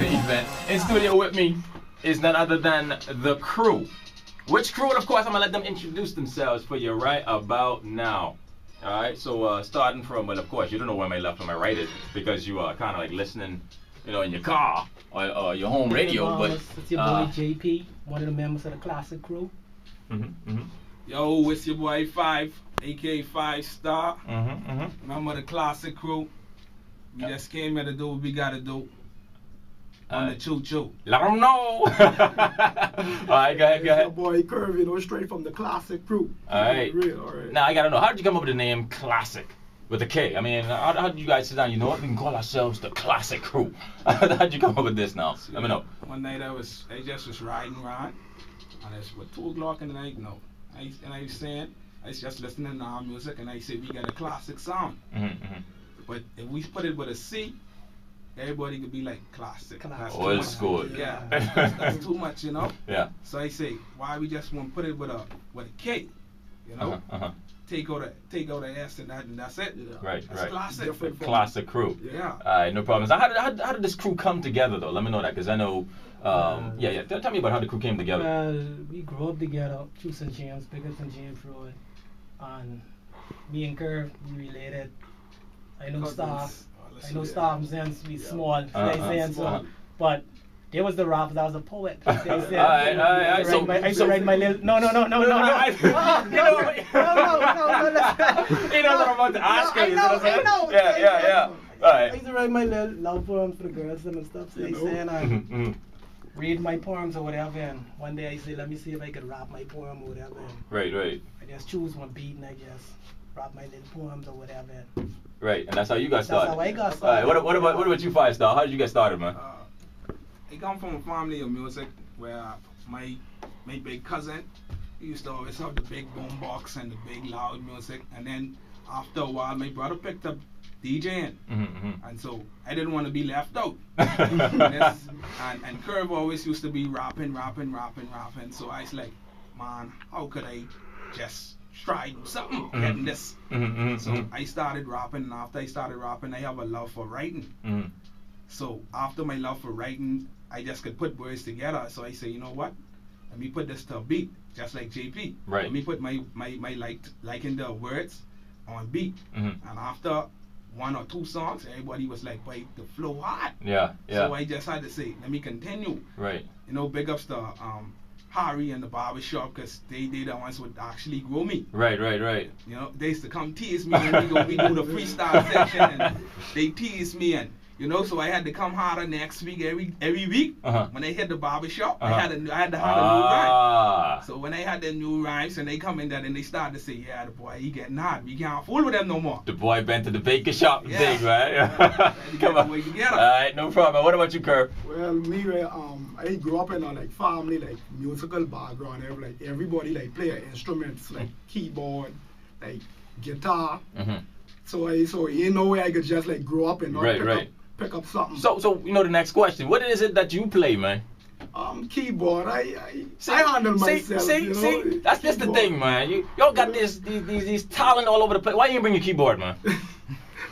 event. In studio with me is none other than the crew. Which crew? And of course, I'm gonna let them introduce themselves for you right about now. All right. So starting from, well, of course, you don't know where my left and my right is because you are kind of like listening, you know, in your car or your home radio. But it's your boy JP, one of the members of the Klasic crew. Yo, it's your boy 5, aka 5 Star. Remember the Klasic crew? We just came here to do what we gotta do. On the choo-choo. Let them know. Alright, go ahead. Your boy Curve, you know, straight from the Klasic crew. Alright. Alright. Now, I gotta know, how did you come up with the name Klasic? With a K. I mean, how did you guys sit down? You know what? We can call ourselves the Klasic crew. How did you come up with this now? Let me know. One night I just was riding around. And it's 2 o'clock in the night, no. I was saying, I was just listening to our music, and I said, we got a classic sound. But if we put it with a C, everybody could be like classic. Old school. Yeah, that's too much, you know. Yeah. So I say, why we just want to put it with a K, you know? Take out a S and that's it. Right. Classic. Klasic crew. Yeah. Alright, no problem. So how did this crew come together though? Let me know that, because I know. Yeah. Tell me about how the crew came together. Well, we grew up together, Juice and James, Biggers and James Road, and me and Curve, we related. I know Staff since we small, but there was the rappers. I was a poet. I used to write my little. No. You know what I'm about to ask you. I know. Yeah. Alright. I used to write my little love poems for the girls and stuff. So they saying I read my poems or whatever. And one day I said, let me see if I could rap my poem or whatever. Right. I just choose one beat and I just rap my little poems or whatever. Right, and that's how you got started. That's how I got started. Alright, what about you, 5 Star? How did you get started, man? I come from a family of music where my big cousin, he used to always have the big boom box and the big loud music, and then after a while my brother picked up DJing, and so I didn't want to be left out. and Curve always used to be rapping, so I was like, man, how could I just try to do something getting this? So I started rapping, and after I started rapping, I have a love for writing. So after my love for writing, I just could put words together. So I say, you know what? Let me put this to a beat, just like JP. Right. Let me put my liking the words on beat. And after 1 or 2 songs, everybody was like, "Boy, the flow hot." Yeah. So I just had to say, let me continue. Right. You know, big ups to Harry and the barbershop, because they the ones would actually grow me. Right. You know, they used to come tease me and we do the freestyle section, and they tease me, and you know, so I had to come harder next week, every week. When I hit the barbershop, I had to have a new rhyme. So when I had the new rhymes, and they come in there and they start to say, yeah, the boy, he getting hot. We can't fool with him no more. The boy been to the baker shop, thing, right? Come on. All right, no problem. What about you, Curve? Well, me, I grew up in a like family, like musical background. Like everybody like play instruments, like keyboard, like guitar. So you know where I could just like grow up and pick up something. So you know the next question. What is it that you play, man? Keyboard. I handle myself. See, that's just the thing, man. Y'all got these talent all over the place. Why you didn't bring your keyboard, man?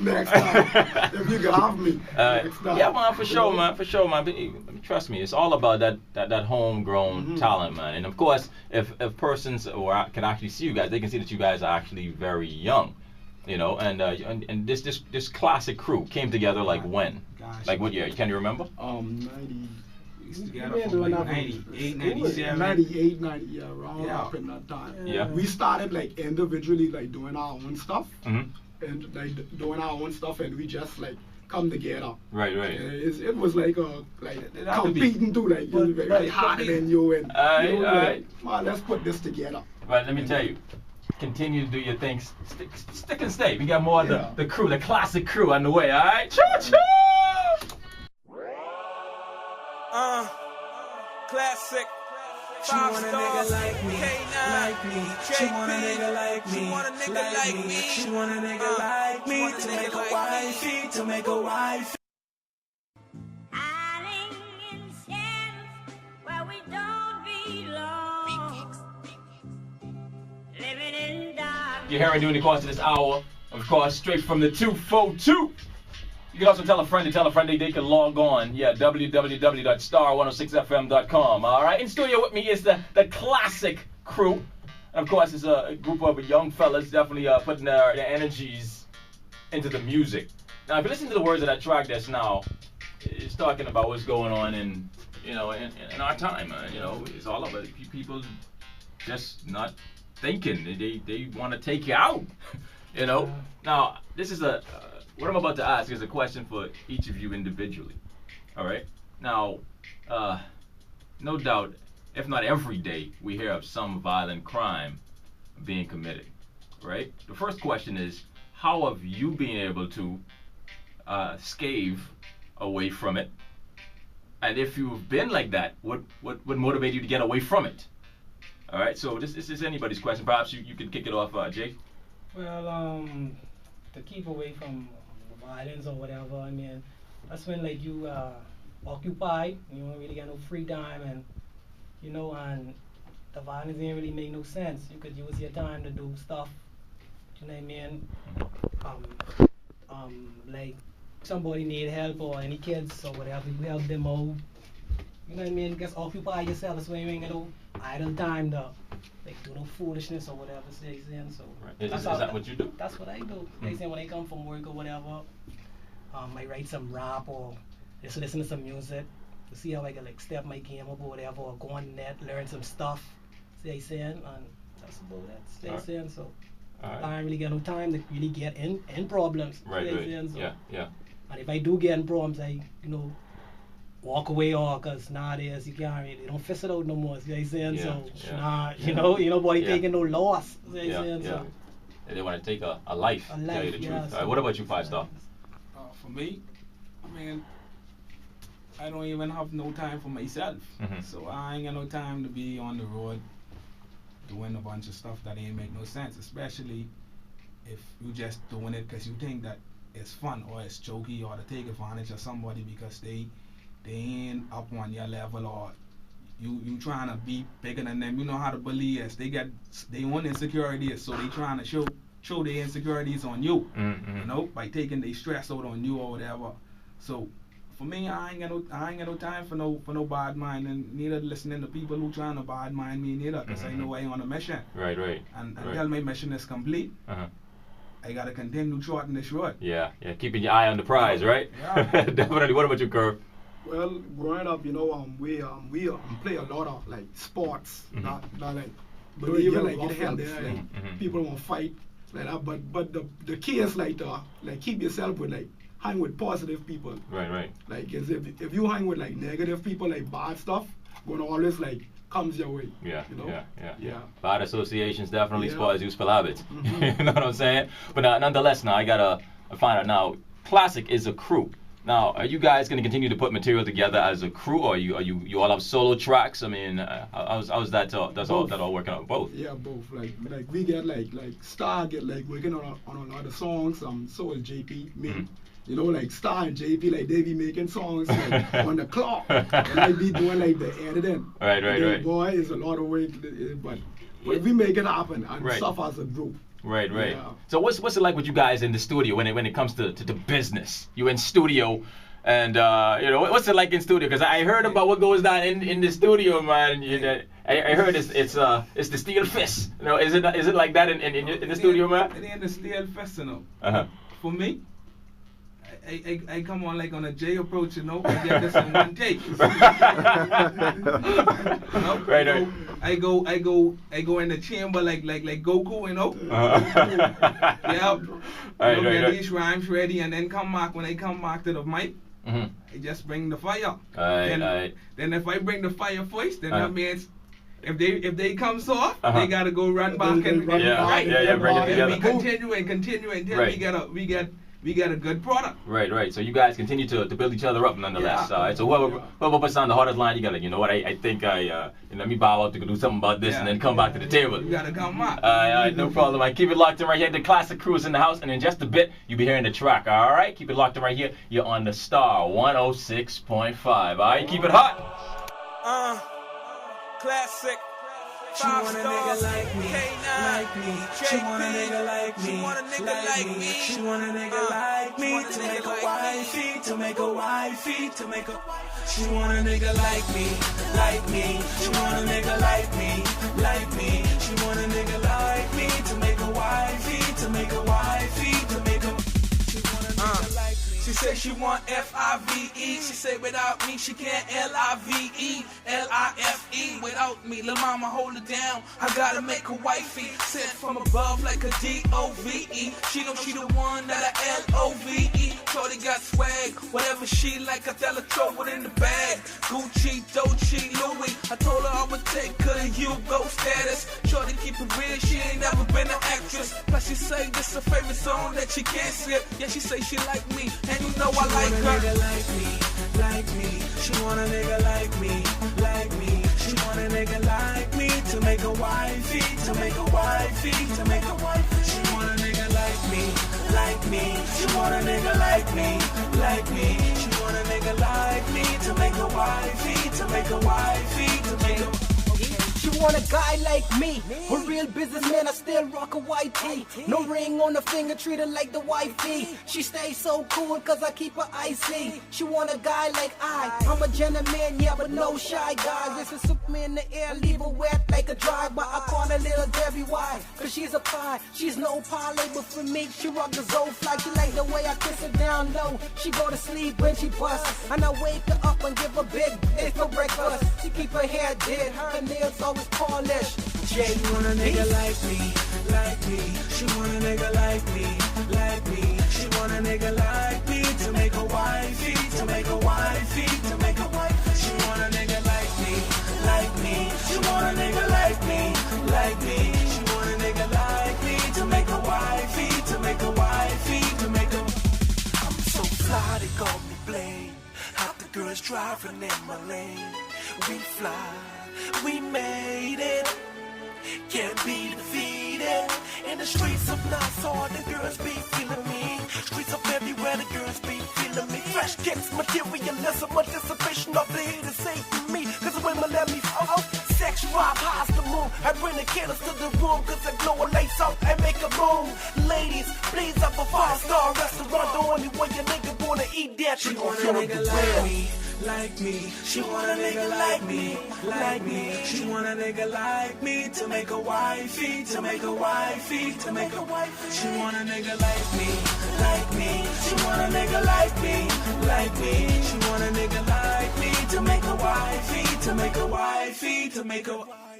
Next time, if you can have me. Next time. Yeah, man, for sure, man. But, trust me, it's all about that homegrown talent, man. And of course, if persons can actually see you guys, they can see that you guys are actually very young. You know, and this Klasic crew came together like when? Gosh, like what year? Can you remember? 90. Together from like 98, 97. 98, 90, yeah, around up in that time. Yeah. We started like individually like doing our own stuff. And like doing our own stuff, and we just like come together. Right. It was like competing too, like you're very harder than you, and like, man, let's put this together. Right, let me tell you. Continue to do your thing. Stick and stay. We got more of the crew, the Klasic crew on the way, alright? Choo-choo! Klasic. She want a nigga like me, like me. She want a nigga like me, like me. She want a nigga like me to make a wifey, to make a wife. You're hearing during the course of this hour, of course, straight from the 242. You can also tell a friend they can log on. Yeah, www.star106fm.com. All right. In studio with me is the Klasic crew. And of course, it's a group of young fellas definitely putting their energies into the music. Now, if you listen to the words of that track that's now, it's talking about what's going on in our time. It's all about people just not thinking. They want to take you out. Now, this is what I'm about to ask is a question for each of you individually. All right. Now, no doubt, if not every day, we hear of some violent crime being committed. Right. The first question is, how have you been able to scathe away from it? And if you've been like that, what motivated you to get away from it? All right. So this is anybody's question. Perhaps you could kick it off, Jay. Well, to keep away from violence or whatever, I mean, that's when like you occupied, you don't really got no free time, and and the violence didn't really make no sense. You could use your time to do stuff, you know what I mean? Like somebody need help or any kids or whatever, you help them out. You know what I mean? Just occupy yourself. That's why you ain't got no idle time to like do no foolishness or whatever. Say so. Right. Is that what you do? That's what I do. Like saying when I come from work or whatever, I write some rap or just listen to some music to see how I can like step my game up or whatever, or go on the net, learn some stuff. See saying, and that's about that. Saying so. I don't really get no time to really get in problems. Right. So. Yeah. And if I do get in problems, I walk away or because nowadays you can't really, they don't fist it out no more. See what I'm saying? Nobody taking no loss. See what I'm saying? So. They want to take a life. A life, tell you the truth. So what about you, 5-Star? For me, I mean, I don't even have no time for myself. So I ain't got no time to be on the road doing a bunch of stuff that ain't make no sense, especially if you just doing it because you think that it's fun or it's jokey or to take advantage of somebody because they ain't up on your level, or you trying to be bigger than them. You know how the bully is. They got their own insecurities, so they trying to show their insecurities on you. By taking their stress out on you or whatever. So for me, I ain't got no time for no bad mind, and neither listening to people who trying to bad mind me neither, because I know I on a mission. Right. And until my mission is complete, I gotta continue charting this road. Yeah. Keeping your eye on the prize, right? Yeah. Definitely. What about you, Curve? Well, growing up, we play a lot of like sports, not like, but even like it helps. Like people won't fight like that, but the key is like keep yourself with like hang with positive people. Right. Like if you hang with like negative people, like bad stuff, gonna always like comes your way. Yeah. Bad associations definitely spoils useful habits. You know what I'm saying? But nonetheless, now I gotta find out now. Klasic is a crew. Now, are you guys gonna continue to put material together as a crew, or you all have solo tracks? I mean, how's that all working out? Both. Yeah, both. Like we get like Star get like working on a lot of songs. So is JP me. Like Star and JP, like they be making songs like on the clock, and I be doing like the editing. Right. Boy, it's a lot of work, but we make it happen and stuff as a group. Right. Yeah. So what's it like with you guys in the studio when it comes to the business? You in studio, and what's it like in studio? Because I heard about what goes down in the studio, man. I heard it's the steel fist. Is it like that in the studio, man? It ain't the steel fist, For me, I come on like on a J approach, I get this in one take. Right. I go in the chamber like Goku, Get these rhymes ready, and then when I come back to the mic, I just bring the fire. Then if I bring the fire first, then that means if they come soft, they gotta go run back and bring it together. We continue until we get a good product. Right. So you guys continue to build each other up nonetheless. Yeah. So whoever puts on the hardest line, you gotta, I think let me bow out to go do something about this and then come back to the table. You gotta come back. All right, no problem. I keep it locked in right here. The Klasic crew is in the house, and in just a bit, you'll be hearing the track. All right, keep it locked in right here. You're on the Star 106.5. All right, keep it hot. Klasic. She want a nigga like me, like me. She want a nigga like me, like me. She want a nigga like me to make a wifey, to make a wifey, to make a. She want a nigga like me, like me. She want a nigga like me, like me. She want a nigga like me to make a wifey, to make a wifey, to make a. She want a nigga like me. She say she want F-I-V-E. She say without me she can't L-I-V-E, L-I-F-E. Without me, lil' mama hold it down. I gotta make her wifey. Sent from above like a D-O-V-E. She know she the one that I L-O-V-E. Shorty got swag, whatever she like, I tell her throw it in the bag. Gucci, Dolce, Louis. I told her I would take her to Hugo status. Shorty keep it real, she ain't never been an actress. Plus she say this her favorite song that she can't skip. Yeah, she say she like me. And you know I like her. She want a nigga like me, like me. She want a nigga like me, like me. She want a nigga like me to make a wifey, to make a wifey, to make a wifey. She want a nigga like me, like me. She want a nigga like me, like me. She want a nigga like me to make a wifey, to make a wifey, to make a. She want a guy like me, a real businessman, I still rock a white tee. No ring on the finger, treat her like the wifey. She stays so cool cause I keep her icy. She want a guy like I'm a gentleman, yeah, but no shy guys. This is Superman in the air, leave her wet like a drive-by. I call her little Debbie, why? Cause she's a pie, she's no parlay, but for me, she rock the Zofly. She like the way I kiss her down low. She go to sleep when she busts, and I wake her up and give her big egg for breakfast. She keep her hair dead, her nails always polished. She want a nigga like me, like me. She want a nigga like me, like me. She want a nigga like me to make a wifey, to make a wifey, to make a wifey. She want a nigga like me, like me. She want a nigga like me, like me. She want a nigga like me to make a wifey, to make a wifey, to make a. I'm so fly, they call me Blade. Hot the girls driving in my lane. We fly, we made it. Can't be defeated. In the streets of Nassau, the girls be feeling me. Streets up everywhere, the girls be feeling me. Fresh kicks, materialism, anticipation of the haters saving me. Cause the women let me out. Sex drive, highs the moon. I bring the candles to the room. Cause I blow a lights out and make a room. Ladies, please up a 5-star restaurant. The only way your nigga gonna eat that. She want a nigga like me, like me. She want a nigga like me, like me. She want a nigga like me to make a wifey, to make a wifey, to make a wifey. She want a nigga like me, like me. She want a nigga like me, like me. She want a nigga like me to make a wifey, to make a wifey, to make a.